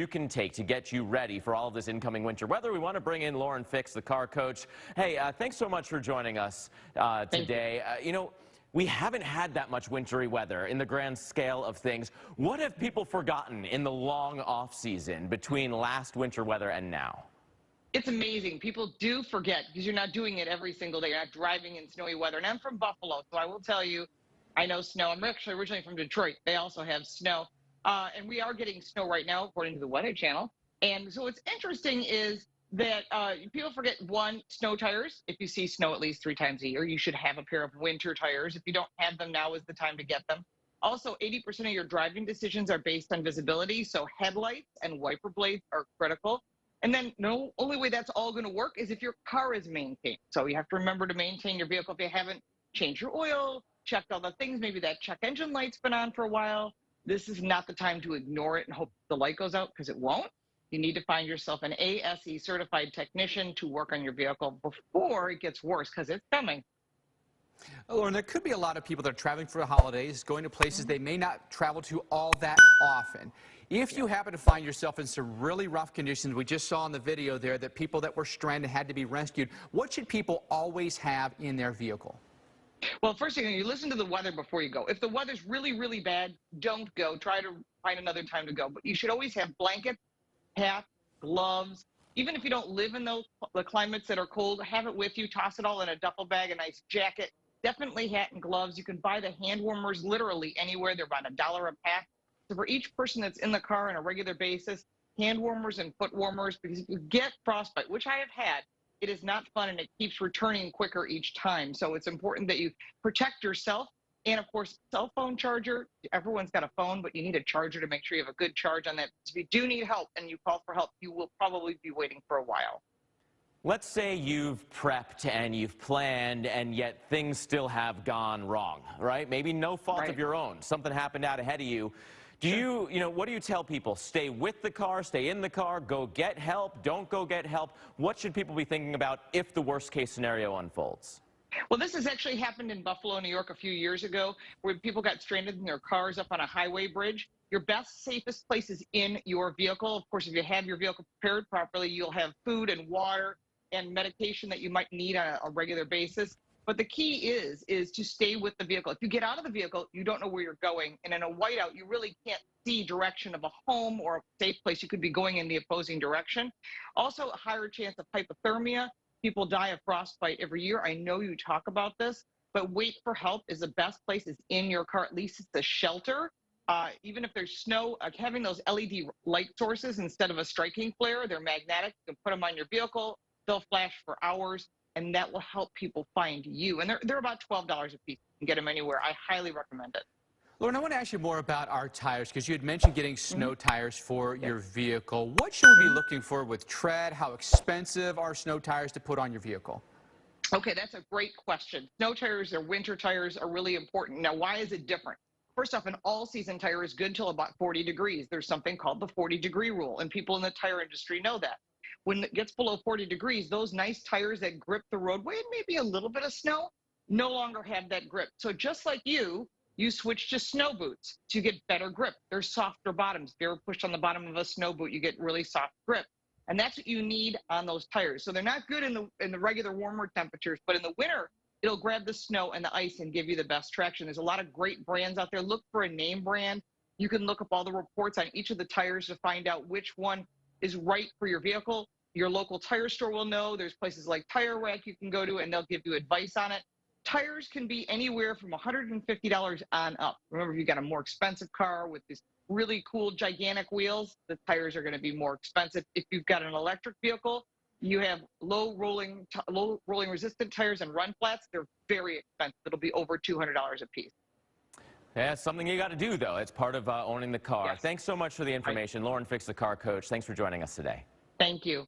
you can take to get you ready for all of this incoming winter weather. We want to bring in Lauren Fix, the car coach. Hey, thanks so much for joining us today. We haven't had that much wintry weather in the grand scale of things. What have people forgotten in the long off season between last winter weather and now? It's amazing. People do forget because you're not doing it every single day. You're not driving in snowy weather. And I'm from Buffalo, so I will tell you, I know snow. I'm actually originally from Detroit. They also have snow. And we are getting snow right now, according to the Weather Channel. And so what's interesting is that people forget, one, snow tires. If you see snow at least 3 times a year, you should have a pair of winter tires. If you don't have them, now is the time to get them. Also, 80% of your driving decisions are based on visibility. So headlights and wiper blades are critical. And then the only way that's all going to work is if your car is maintained. So you have to remember to maintain your vehicle. If you haven't changed your oil, checked all the things, maybe that check engine light's been on for a while, this is not the time to ignore it and hope the light goes out, because it won't. You need to find yourself an ASE certified technician to work on your vehicle before it gets worse, because it's coming. Lauren, there could be a lot of people that are traveling for the holidays, going to places they may not travel to all that often. If you happen to find yourself in some really rough conditions, we just saw in the video there that people that were stranded had to be rescued, what should people always have in their vehicle? Well, first thing, you listen to the weather before you go. If the weather's really, really bad, don't go. Try to find another time to go. But you should always have blankets, hat, gloves. Even if you don't live in the climates that are cold, have it with you. Toss it all in a duffel bag, a nice jacket. Definitely hat and gloves. You can buy the hand warmers literally anywhere. They're about $1 a pack. So for each person that's in the car on a regular basis, hand warmers and foot warmers, because if you get frostbite, which I have had, it is not fun and it keeps returning quicker each time. So it's important that you protect yourself. And of course, cell phone charger. Everyone's got a phone, but you need a charger to make sure you have a good charge on that. If you do need help and you call for help, you will probably be waiting for a while. Let's say you've prepped and you've planned and yet things still have gone wrong, right? Maybe no fault of your own. Something happened out ahead of you. What do you tell people? Stay with the car, stay in the car, go get help, don't go get help. What should people be thinking about if the worst case scenario unfolds? Well, this has actually happened in Buffalo, New York a few years ago, where people got stranded in their cars up on a highway bridge. Your best, safest place is in your vehicle. Of course, if you have your vehicle prepared properly, you'll have food and water and medication that you might need on a regular basis. But the key is to stay with the vehicle. If you get out of the vehicle, you don't know where you're going. And in a whiteout, you really can't see direction of a home or a safe place. You could be going in the opposing direction. Also, a higher chance of hypothermia. People die of frostbite every year. I know you talk about this, but wait for help is the best place is in your car. At least it's a shelter. Even if there's snow, having those LED light sources instead of a striking flare, they're magnetic. You can put them on your vehicle. They'll flash for hours, and that will help people find you. And they're about $12 a piece. You can get them anywhere. I highly recommend it. Lauren, I want to ask you more about our tires, because you had mentioned getting snow tires for your vehicle. What should we be looking for with tread? How expensive are snow tires to put on your vehicle? Okay, that's a great question. Snow tires or winter tires are really important. Now, why is it different? First off, an all-season tire is good till about 40 degrees. There's something called the 40-degree rule, and people in the tire industry know that. When it gets below 40 degrees, those nice tires that grip the roadway and maybe a little bit of snow no longer have that grip. So just like you switch to snow boots to get better grip. They're softer bottoms. If you ever pushed on the bottom of a snow boot, you get really soft grip. And that's what you need on those tires. So they're not good in the regular warmer temperatures, but in the winter, it'll grab the snow and the ice and give you the best traction. There's a lot of great brands out there. Look for a name brand. You can look up all the reports on each of the tires to find out which one is right for your vehicle. Your local tire store will know. There's places like Tire Rack you can go to, and they'll give you advice on it. Tires can be anywhere from $150 on up. Remember, if you got a more expensive car with these really cool, gigantic wheels, the tires are going to be more expensive. If you've got an electric vehicle, you have low rolling resistant tires and run flats. They're very expensive. It'll be over $200 a piece. Yeah, it's something you got to do, though. It's part of owning the car. Yes. Thanks so much for the information. Lauren Fix, the car coach. Thanks for joining us today. Thank you.